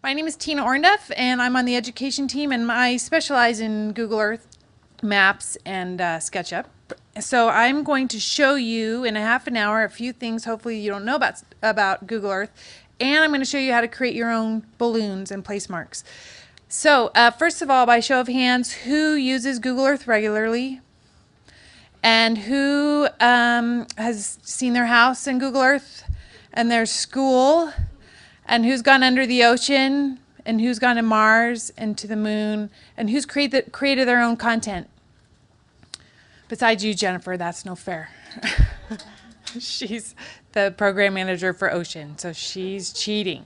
My name is Tina Ornduff, and I'm on the education team, and I specialize in Google Earth, Maps, and SketchUp. So I'm going to show you in a half an hour a few things hopefully you don't know about Google Earth, and I'm going to show you how to create your own balloons and place marks. So first of all, by show of hands, who uses Google Earth regularly? And who has seen their house in Google Earth and their school? And who's gone under the ocean? And who's gone to Mars and to the moon? And who's created their own content? Besides you, Jennifer, that's no fair. She's the program manager for Ocean, so she's cheating.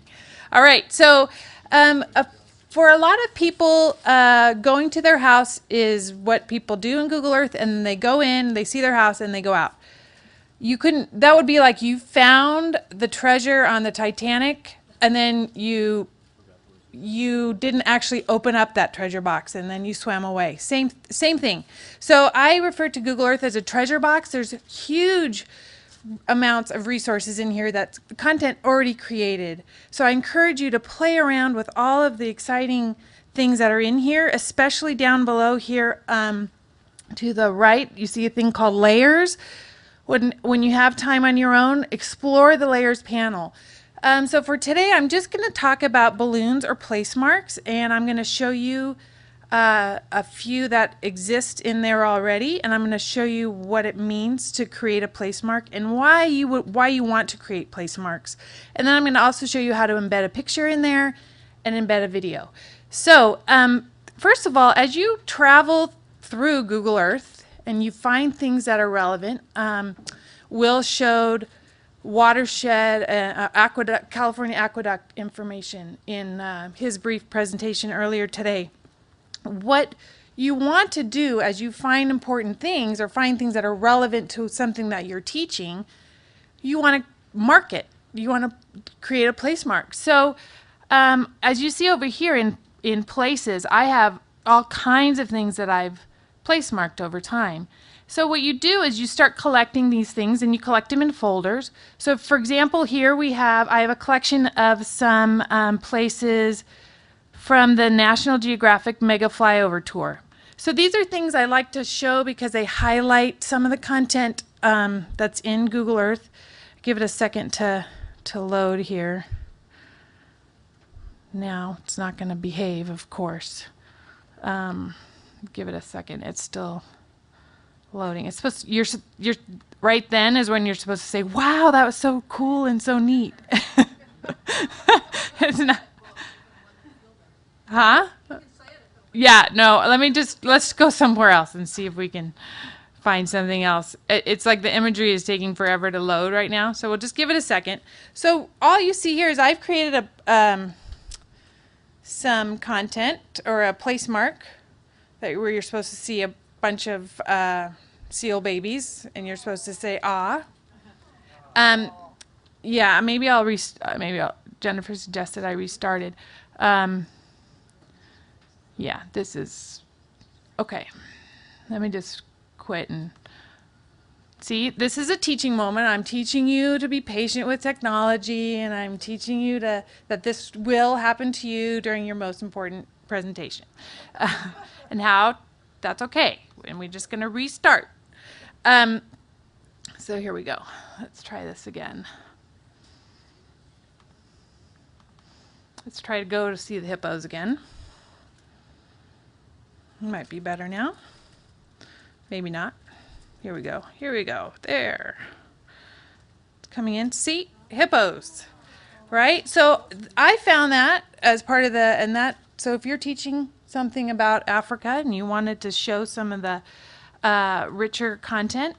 All right, so for a lot of people, going to their house is what people do in Google Earth, and they go in, they see their house, and they go out. That would be like you found the treasure on the Titanic, and then you didn't actually open up that treasure box, and then you swam away. Same thing. So I refer to Google Earth as a treasure box. There's huge amounts of resources in here, that's content already created. So I encourage you to play around with all of the exciting things that are in here, especially down below here to the right. You see a thing called layers. When you have time on your own, explore the layers panel. So for today, I'm just going to talk about balloons or place marks, and I'm going to show you a few that exist in there already, and I'm going to show you what it means to create a place mark and why you want to create place marks. And then I'm going to also show you how to embed a picture in there and embed a video. So first of all, as you travel through Google Earth and you find things that are relevant, Will showed watershed, aqueduct, California aqueduct information in his brief presentation earlier today. What you want to do as you find important things or find things that are relevant to something that you're teaching, you want to mark it. You want to create a place mark. So as you see over here in places, I have all kinds of things that I've place marked over time. So what you do is you start collecting these things, and you collect them in folders. So for example, here I have a collection of some places from the National Geographic Mega Flyover Tour. So these are things I like to show because they highlight some of the content that's in Google Earth. Give it a second to load here. Now it's not going to behave, of course. Give it a second. It's still loading. It's supposed to, you're right then is when you're supposed to say, "Wow, that was so cool and so neat." It's not. Huh? Yeah, no, let's go somewhere else and see if we can find something else. It's like the imagery is taking forever to load right now, so we'll just give it a second. So all you see here is I've created some content or a place mark where you're supposed to see a bunch of seal babies, and you're supposed to say "ah." Yeah, maybe Jennifer suggested I restarted. Yeah, this is okay. Let me just quit and see. This is a teaching moment. I'm teaching you to be patient with technology, and I'm teaching you that this will happen to you during your most important presentation, and how that's okay. And we're just going to restart. So here we go. Let's try this again. Let's try to go to see the hippos again. Might be better now. Maybe not. Here we go. Here we go. There. It's coming in. See? Hippos. Right? So I found that as part of so if you're teaching something about Africa and you wanted to show some of the richer content,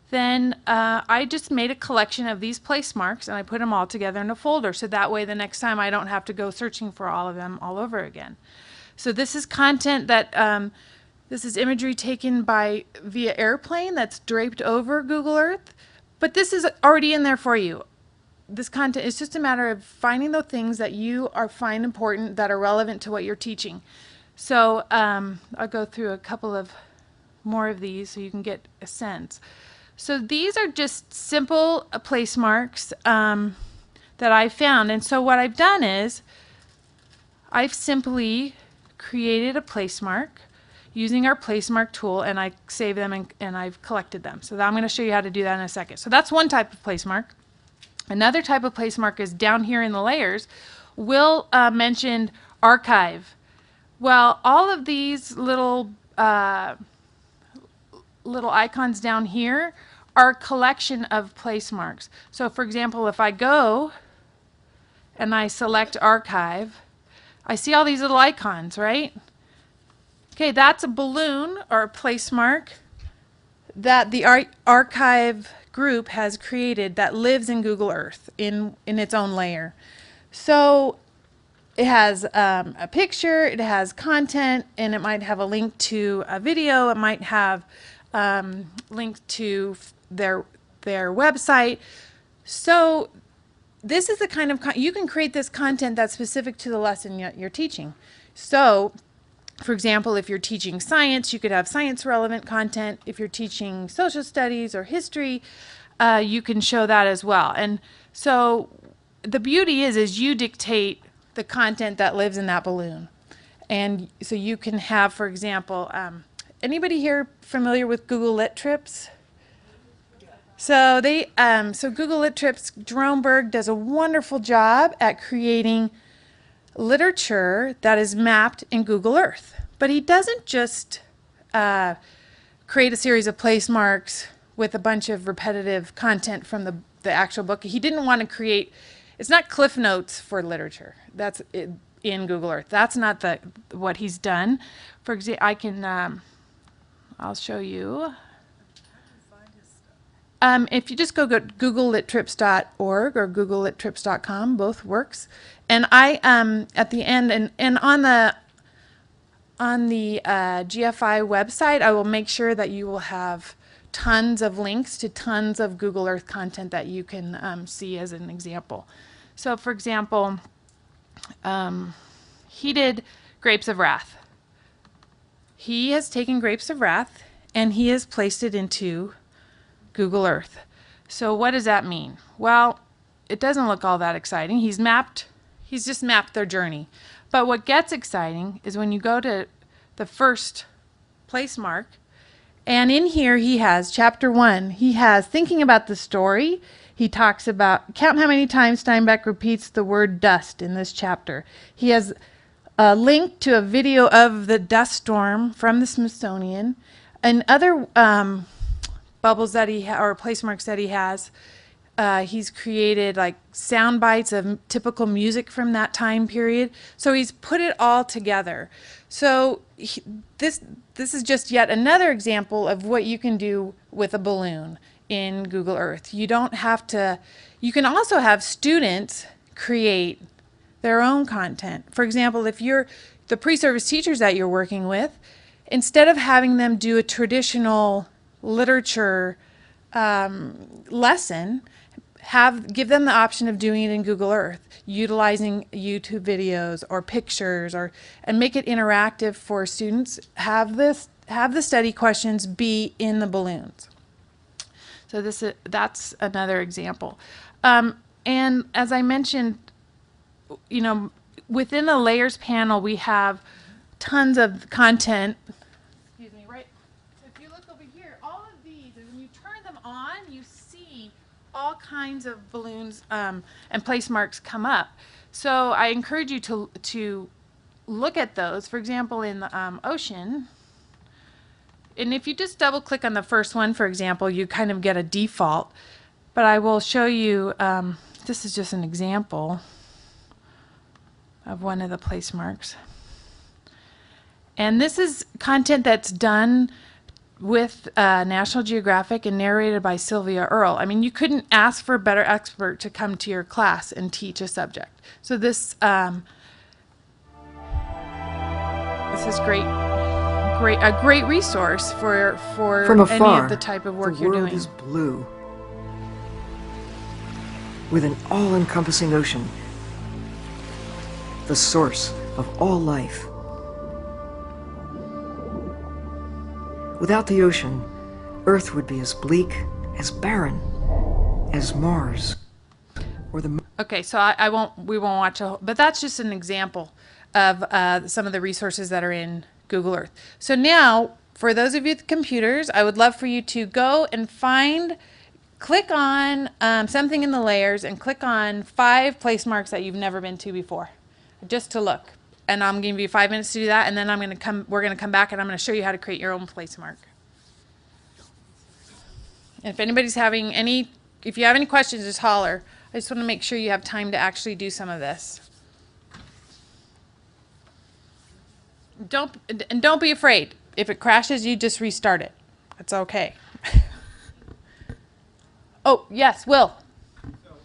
then I just made a collection of these place marks, and I put them all together in a folder, so that way the next time I don't have to go searching for all of them all over again. So this is content that this is imagery taken via airplane that's draped over Google Earth, but this is already in there for you. This content is just a matter of finding the things that you find important that are relevant to what you're teaching. So I'll go through a couple of more of these so you can get a sense. So these are just simple place marks that I found. And so what I've done is I've simply created a place mark using our place mark tool, and I save them and I've collected them. So I'm going to show you how to do that in a second. So that's one type of place mark. Another type of place mark is down here in the layers. Will mentioned archive. Well, all of these little icons down here are a collection of place marks. So for example, if I go and I select archive, I see all these little icons, right? Okay, that's a balloon or a place mark that the archive group has created that lives in Google Earth in its own layer. So it has a picture, it has content, and it might have a link to a video, it might have links to their website. So this is the kind of you can create this content that's specific to the lesson you're teaching. So for example, if you're teaching science, you could have science relevant content. If you're teaching social studies or history, you can show that as well. And so the beauty is you dictate the content that lives in that balloon. And so you can have, for example, anybody here familiar with Google Lit Trips? So so Google Lit Trips, Jerome Berg does a wonderful job at creating literature that is mapped in Google Earth. But he doesn't just create a series of place marks with a bunch of repetitive content from the actual book. He didn't want to create, it's not Cliff Notes for literature. That's in Google Earth. That's not what he's done. For example, I'll show you. If you just go to googlelittrips.org or googlelittrips.com, both works. And I at the end and on the GFI website, I will make sure that you will have tons of links to tons of Google Earth content that you can see as an example. So for example, he did Grapes of Wrath. He has taken Grapes of Wrath and he has placed it into Google Earth. So what does that mean? Well, it doesn't look all that exciting. He's just mapped their journey. But what gets exciting is when you go to the first place mark, and in here he has chapter 1. He has thinking about the story. He talks about, count how many times Steinbeck repeats the word dust in this chapter. He has a link to a video of the dust storm from the Smithsonian and other bubbles that or place marks that he has. He's created like sound bites of typical music from that time period. So he's put it all together. So this is just yet another example of what you can do with a balloon in Google Earth. You don't have to, you can also have students create their own content. For example, if you're the pre-service teachers that you're working with, instead of having them do a traditional literature lesson, give them the option of doing it in Google Earth, utilizing YouTube videos or pictures, and make it interactive for students. Have the study questions be in the balloons. So that's another example. And as I mentioned, within the layers panel we have tons of content. Excuse me, right? So if you look over here, all of these, and when you turn them on, you see all kinds of balloons and place marks come up. So I encourage you to look at those. For example, in the ocean, and if you just double click on the first one, for example, you kind of get a default. But I will show you, this is just an example of one of the place marks. And this is content that's done with National Geographic and narrated by Sylvia Earle. I mean, you couldn't ask for a better expert to come to your class and teach a subject. So this is a great resource for From afar, any of the type of work you're doing. The world is blue, with an all-encompassing ocean, the source of all life. Without the ocean, Earth would be as bleak, as barren, as Mars, or the... Okay, so we won't watch a whole, but that's just an example. of some of the resources that are in Google Earth. So now, for those of you with computers, I would love for you to go and click on something in the layers and click on 5 place marks that you've never been to before, just to look. And I'm going to give you 5 minutes to do that, and then we're going to come back and I'm going to show you how to create your own place mark. And if anybody's if you have any questions, just holler. I just want to make sure you have time to actually do some of this. Don't be afraid. If it crashes, you just restart it. It's okay. Oh, yes, Will. So,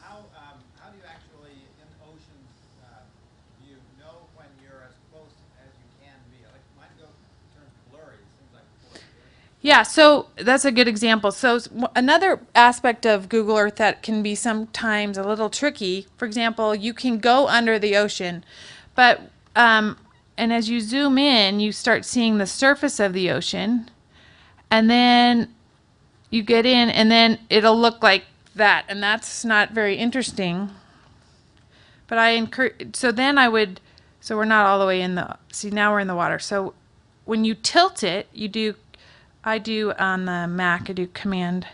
how do you actually, in the ocean view, know when you're as close as you can be? Like mine turns blurry. It seems like blurry. Yeah, so that's a good example. So another aspect of Google Earth that can be sometimes a little tricky, for example, you can go under the ocean, but and as you zoom in, you start seeing the surface of the ocean, and then you get in, and then it'll look like that, and that's not very interesting. But I encourage, so we're not all the way in see, now we're in the water. So when you tilt it, I do on the Mac, I do Command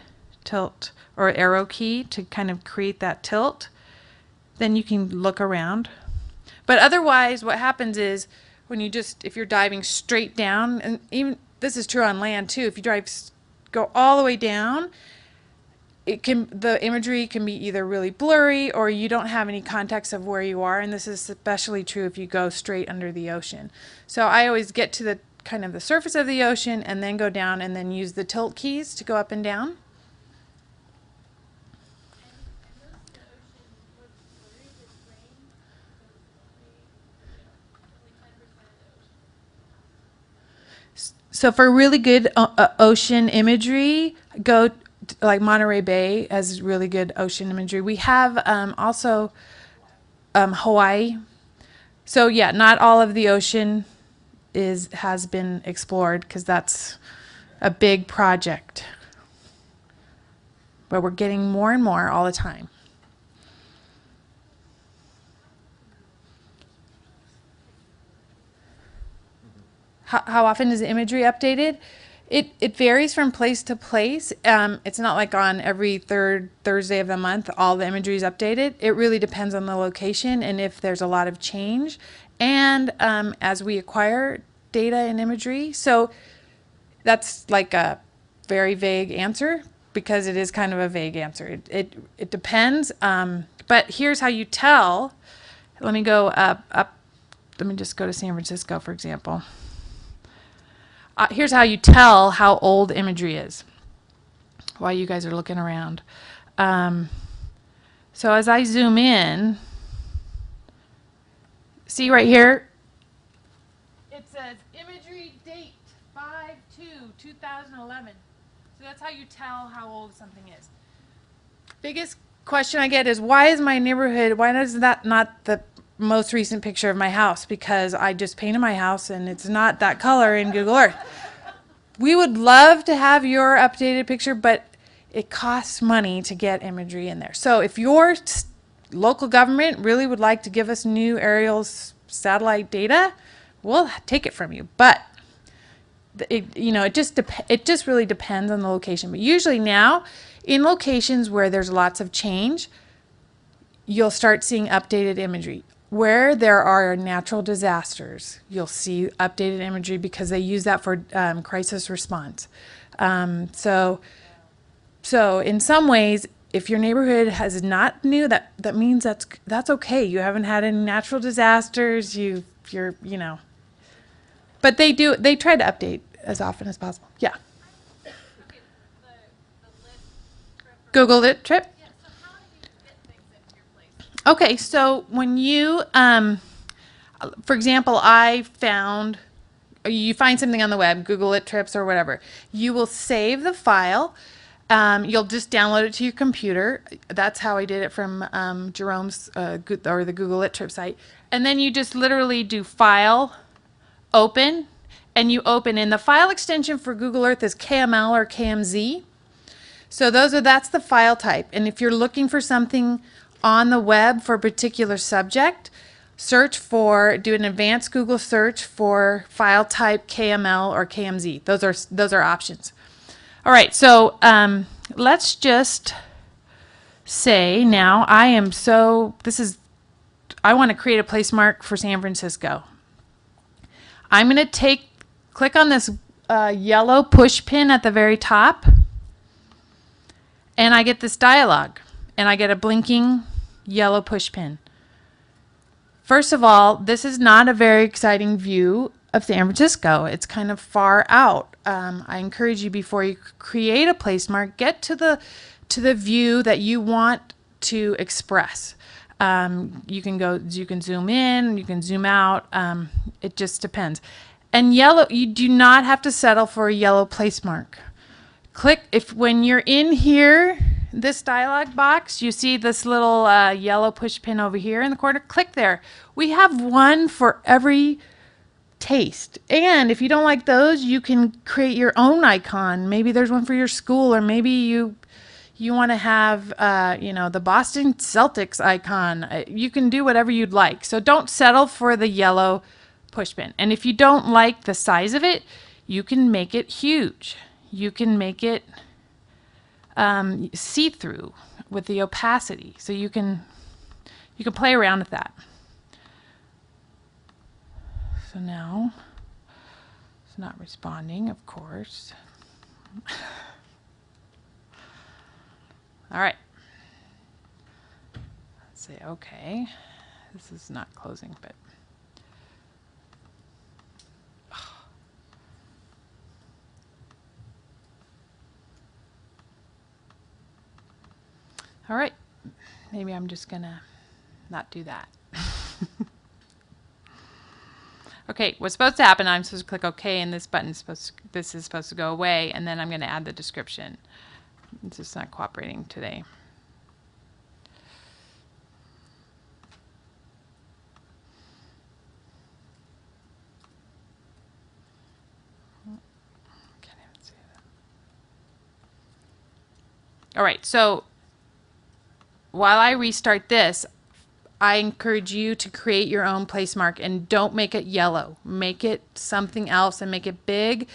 tilt or arrow key to kind of create that tilt. Then you can look around. But otherwise, what happens is if you're diving straight down, and even this is true on land too, if you go all the way down, the imagery can be either really blurry or you don't have any context of where you are, and this is especially true if you go straight under the ocean. So I always get to the kind of the surface of the ocean and then go down and then use the tilt keys to go up and down. So for really good ocean imagery, go like Monterey Bay has really good ocean imagery. We have also Hawaii. So yeah, not all of the ocean has been explored because that's a big project. But we're getting more and more all the time. How often is the imagery updated? It varies from place to place. It's not like on every third Thursday of the month all the imagery is updated. It really depends on the location and if there's a lot of change. And as we acquire data and imagery, so that's like a very vague answer because it is kind of a vague answer. It depends. But here's how you tell. Let me go up. Let me just go to San Francisco, for example. Here's how you tell how old imagery is while you guys are looking around. So as I zoom in, see right here, it says imagery date 5/2/2011. So that's how you tell how old something is. Biggest question I get is why is that not the most recent picture of my house? Because I just painted my house and it's not that color in Google Earth. We would love to have your updated picture, but it costs money to get imagery in there. So if your local government really would like to give us new aerial satellite data, we'll take it from you. But it just really depends on the location. But usually now, in locations where there's lots of change, you'll start seeing updated imagery. Where there are natural disasters, you'll see updated imagery because they use that for crisis response. So in some ways, if your neighborhood has not new, that means that's okay. You haven't had any natural disasters. But they try to update as often as possible. Yeah. Google it trip. Okay, so when you, for example, you find something on the web, Google it trips or whatever, you will save the file. You'll just download it to your computer. That's how I did it from Jerome's or the Google It Trip site. And then you just literally do File, Open, and you open. And the file extension for Google Earth is KML or KMZ. So that's the file type. And if you're looking for something on the web for a particular subject, do an advanced Google search for file type KML or KMZ. Those are options. All right, so let's just say now I want to create a place mark for San Francisco. I'm going to click on this yellow push pin at the very top, and I get this dialog, and I get a blinking yellow push pin. First of all, this is not a very exciting view of San Francisco. It's kind of far out. I encourage you, before you create a place mark, get to the view that you want to express. You can zoom in, you can zoom out. It just depends. And you do not have to settle for a yellow place mark. When you're in here, this dialog box, you see this little yellow push pin over here in the corner. Click there. We have one for every taste. And if you don't like those, you can create your own icon. Maybe there's one for your school, or maybe you want to have the Boston Celtics icon. You can do whatever you'd like. So don't settle for the yellow push pin. And if you don't like the size of it, you can make it huge. You can make it see-through with the opacity. So you can play around with that. So now it's not responding, of course. All right. Let's say okay. This is not closing, but all right. Maybe I'm just gonna not do that. Okay, what's supposed to happen, I'm supposed to click OK, and this is supposed to go away, and then I'm going to add the description. It's just not cooperating today. Can't even see that. All right, so while I restart this, I encourage you to create your own place mark, and don't make it yellow. Make it something else and make it big,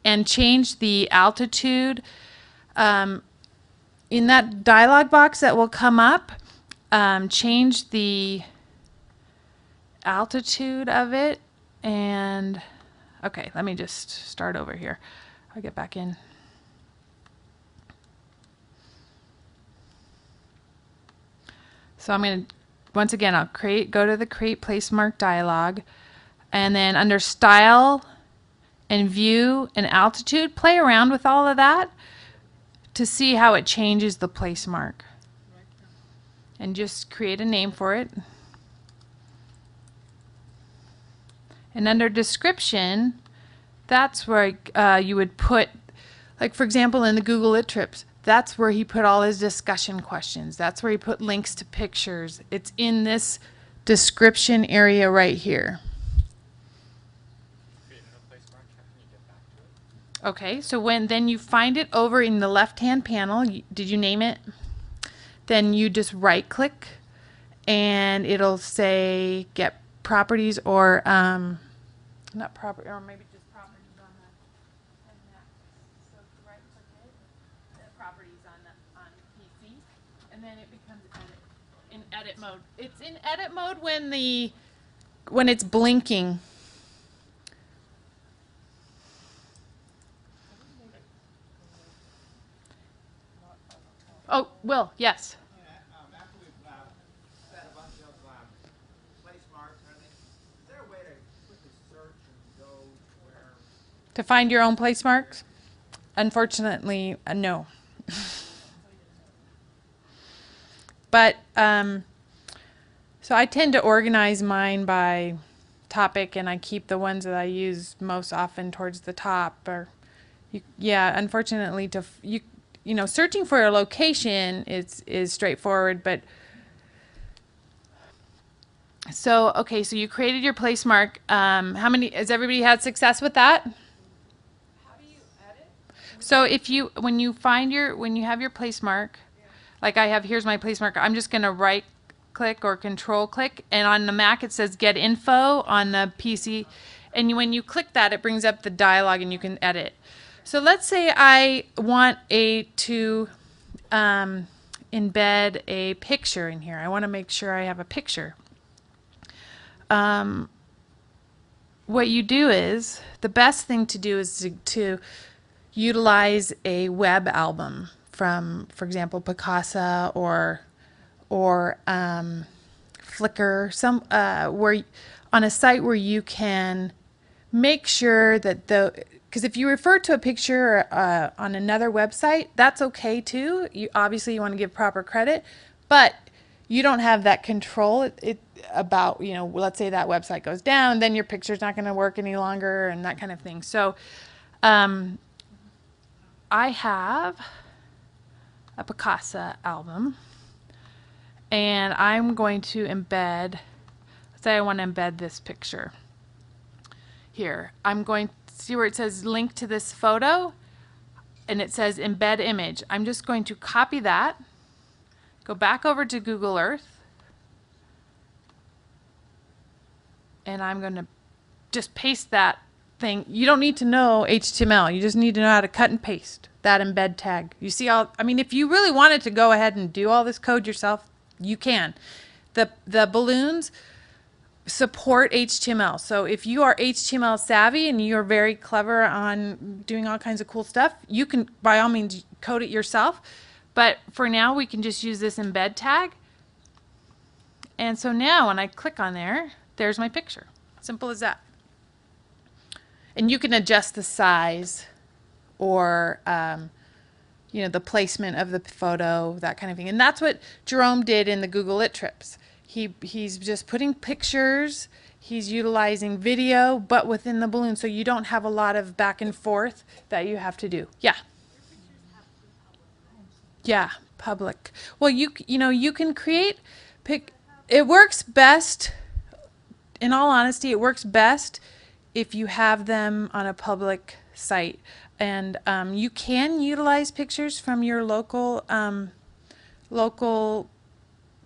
and change the altitude. In that dialog box that will come up, change the altitude of it. And okay, let me just start over here. I'll get back in. So I'm going to, once again, I'll go to the Create Place Mark dialog, and then under Style and View and Altitude, play around with all of that to see how it changes the place mark. And just create a name for it. And under Description, that's where you would put, like for example in the Google Lit Trips, that's where he put all his discussion questions. That's where he put links to pictures. It's in this description area right here. Okay, so then you find it over in the left-hand panel. Did you name it? Then you just right-click, and it'll say Get Properties, or not property, or maybe just properties on the. So right-click it, properties on PC, and then it becomes in edit mode. It's in edit mode when it's blinking. Oh, Will, yes. After we've set a bunch of place marks and everything, is there a way to quickly search and go where? To find your own place marks? Unfortunately, no. But, so I tend to organize mine by topic, and I keep the ones that I use most often towards the top. Or, yeah, unfortunately, searching for a location is straightforward, but so okay, so you created your place mark. Has everybody had success with that? How do you edit? So when you have your place mark, like I have, here's my place mark. I'm just gonna click or control click, and on the Mac it says get info. On the PC, and when you click that, it brings up the dialog and you can edit. So let's say I want to embed a picture in here. I want to make sure I have a picture. What you do is, the best thing to do is to utilize a web album from, for example, Picasa or Flickr, where on a site where you can make sure that because if you refer to a picture on another website, that's okay too. You want to give proper credit, but you don't have that control about, let's say that website goes down, then your picture's not going to work any longer and that kind of thing. So I have a Picasa album, and I'm going to embed, let's say I want to embed this picture here. I'm going to see where it says link to this photo, and it says embed image. I'm just going to copy that, go back over to Google Earth, and I'm going to just paste that thing. You don't need to know HTML. You just need to know how to cut and paste that embed tag. You see if you really wanted to go ahead and do all this code yourself, you can. The balloons support HTML. So if you are HTML savvy and you're very clever on doing all kinds of cool stuff, you can by all means code it yourself. But for now, we can just use this embed tag. And so now when I click on there, there's my picture. Simple as that. And you can adjust the size or the placement of the photo, that kind of thing. And that's what Jerome did in the Google Lit trips. He's just putting pictures, he's utilizing video, but within the balloon, so you don't have a lot of back and forth that you have to do. Yeah. Yeah, public. Well, you can create it works best, in all honesty, it works best if you have them on a public site. And you can utilize pictures from your local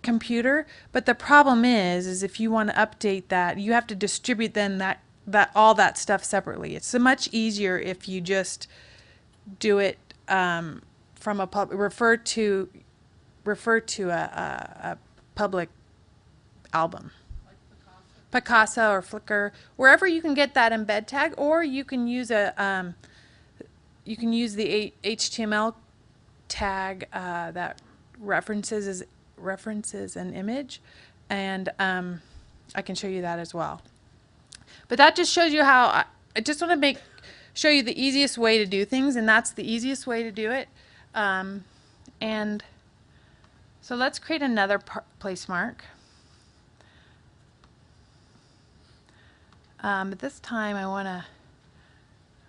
computer, but the problem is if you want to update that, you have to distribute then all that stuff separately. It's so much easier if you just do it from a refer to a public album. Like Picasa or Flickr, wherever you can get that embed tag, or you can use the HTML tag that references an image, and I can show you that as well. But that just shows you how I just want to show you the easiest way to do things, and that's the easiest way to do it. And so let's create another place mark. But this time I want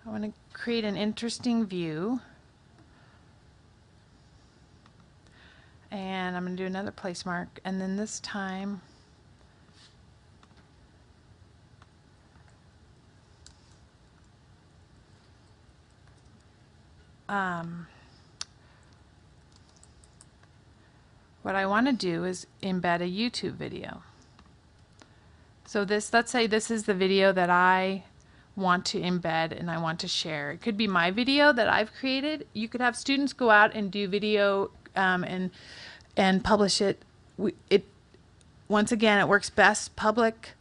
to create an interesting view, and I'm going to do another place mark, and then this time what I want to do is embed a YouTube video. So let's say this is the video that I want to embed and I want to share. It could be my video that I've created. You could have students go out and do video and publish it. Once again, it works best public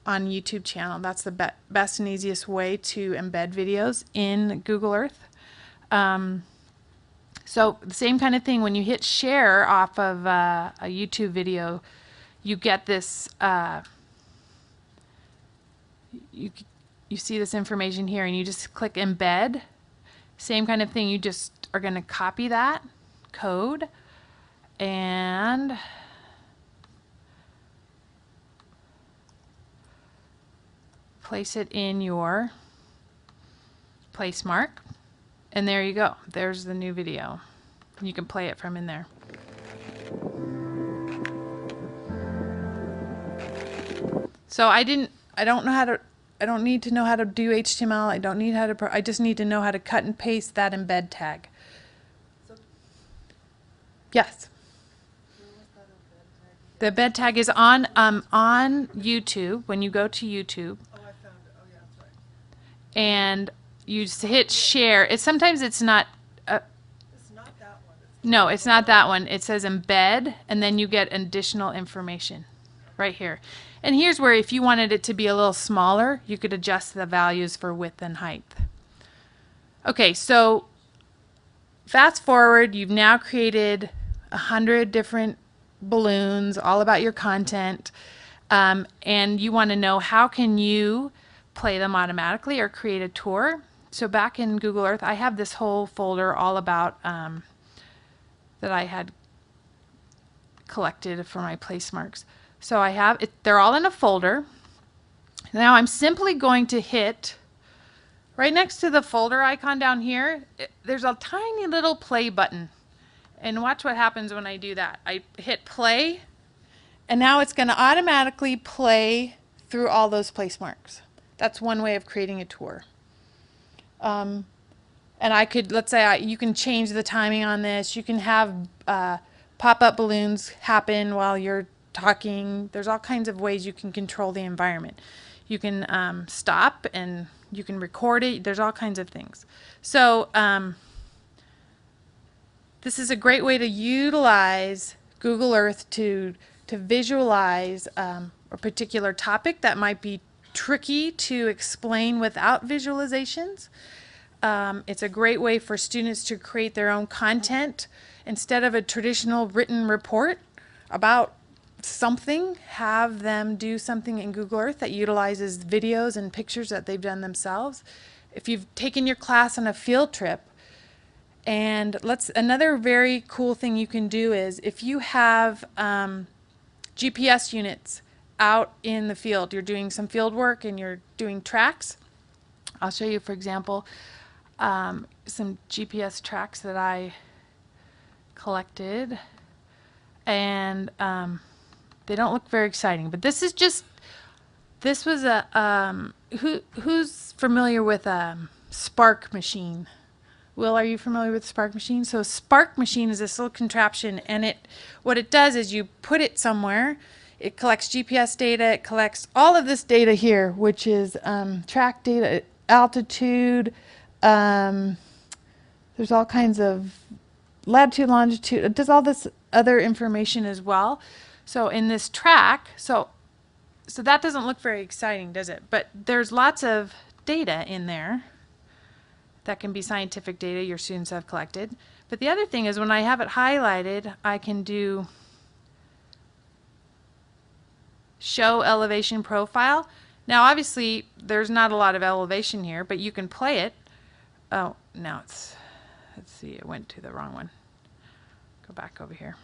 on YouTube channel. That's the best and easiest way to embed videos in Google Earth. So the same kind of thing, when you hit share off of a YouTube video, you get this you see this information here, and you just click embed. Same kind of thing, you just are going to copy that code and place it in your place mark, and there you go. There's the new video. You can play it from in there. So I don't need to know how to do HTML. I just need to know how to cut and paste that embed tag. So Yes. where was that embed tag The bed tag is on YouTube when you go to YouTube. Oh, I found it. Oh, yeah, that's right. And you just hit share. Sometimes it's not. It's not that one. No, it's not that one. It says embed, and then you get additional information right here. And here's where if you wanted it to be a little smaller, you could adjust the values for width and height. Okay, so fast forward, you've now created 100 different balloons, all about your content, and you want to know how can you play them automatically or create a tour. So back in Google Earth, I have this whole folder all about that I had collected for my place marks. So I have it, they're all in a folder. Now I'm simply going to hit right next to the folder icon down here, there's a tiny little play button. And watch what happens when I do that. I hit play, and now it's going to automatically play through all those place marks. That's one way of creating a tour. And I could, let's say, you can change the timing on this. You can have pop-up balloons happen while you're talking. There's all kinds of ways you can control the environment. You can stop and you can record it. There's all kinds of things. So this is a great way to utilize Google Earth to visualize a particular topic that might be tricky to explain without visualizations. It's a great way for students to create their own content. Instead of a traditional written report about something, have them do something in Google Earth that utilizes videos and pictures that they've done themselves. If you've taken your class on a field trip, and another very cool thing you can do is if you have GPS units out in the field, you're doing some field work and you're doing tracks. I'll show you, for example, some GPS tracks that I collected, and they don't look very exciting, but this was a who's familiar with a Spark machine? Will, are you familiar with Spark machine? So Spark machine is this little contraption, and what it does is you put it somewhere, it collects GPS data, it collects all of this data here, which is track data, altitude, there's all kinds of latitude, longitude, it does all this other information as well. So in this track, so that doesn't look very exciting, does it? But there's lots of data in there. That can be scientific data your students have collected. But the other thing is when I have it highlighted, I can do show elevation profile. Now obviously there's not a lot of elevation here, but you can play it. Oh, now let's see, it went to the wrong one. Go back over here.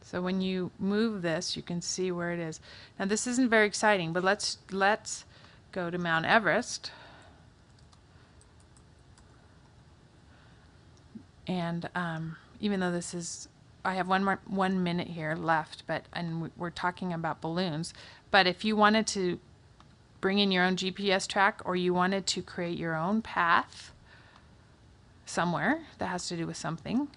So when you move this, you can see where it is. Now this isn't very exciting, but let's go to Mount Everest. And even though this is, I have 1 minute here left, and we're talking about balloons. But if you wanted to bring in your own GPS track, or you wanted to create your own path somewhere that has to do with something,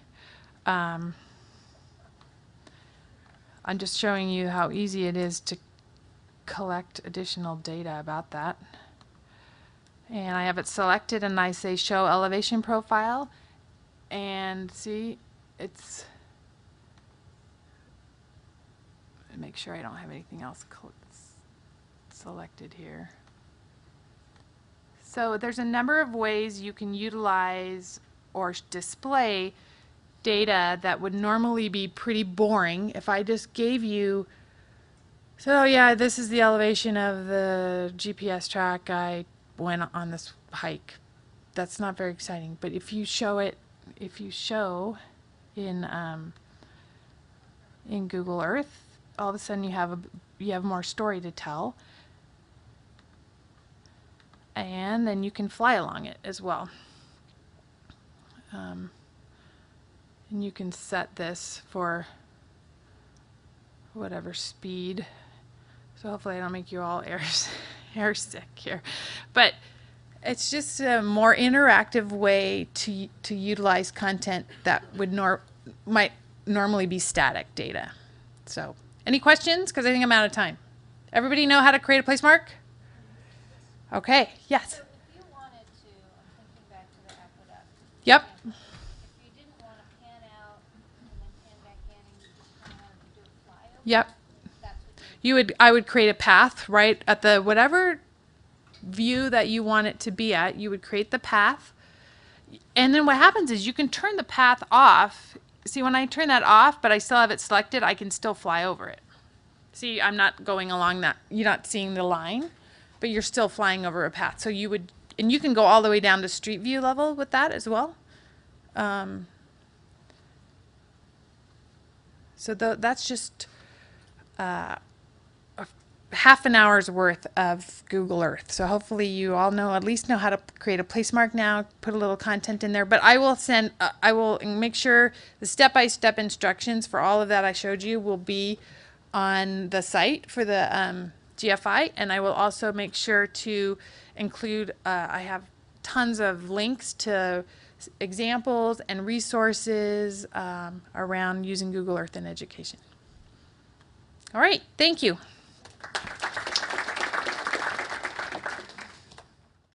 I'm just showing you how easy it is to collect additional data about that. And I have it selected, and I say show elevation profile, and see, make sure I don't have anything else selected here. So there's a number of ways you can utilize or display data that would normally be pretty boring. If I just gave you, so yeah, this is the elevation of the GPS track I went on this hike. That's not very exciting. But if you show it, in Google Earth, all of a sudden you have more story to tell, and then you can fly along it as well. And you can set this for whatever speed. So hopefully I don't make you all air sick here. But It's just a more interactive way to utilize content that would might normally be static data. So, any questions? Because I think I'm out of time. Everybody know how to create a place mark? Okay. Yes. So if you wanted to, I'm thinking back to the aqueduct. Yep. If you didn't want to pan out and then pan back in and you just kind of wanted to do a flyover, Yep. that's what you I would create a path right at the whatever view that you want it to be at. You would create the path. And then what happens is you can turn the path off. See, when I turn that off, but I still have it selected, I can still fly over it. See, I'm not going along that. You're not seeing the line, but you're still flying over a path. So you would, and you can go all the way down to street view level with that as well. That's just half an hour's worth of Google Earth. So hopefully you all at least know how to create a place mark now, put a little content in there. But I will make sure the step-by-step instructions for all of that I showed you will be on the site for the GFI. And I will also make sure to include, I have tons of links to examples and resources around using Google Earth in education. All right, thank you.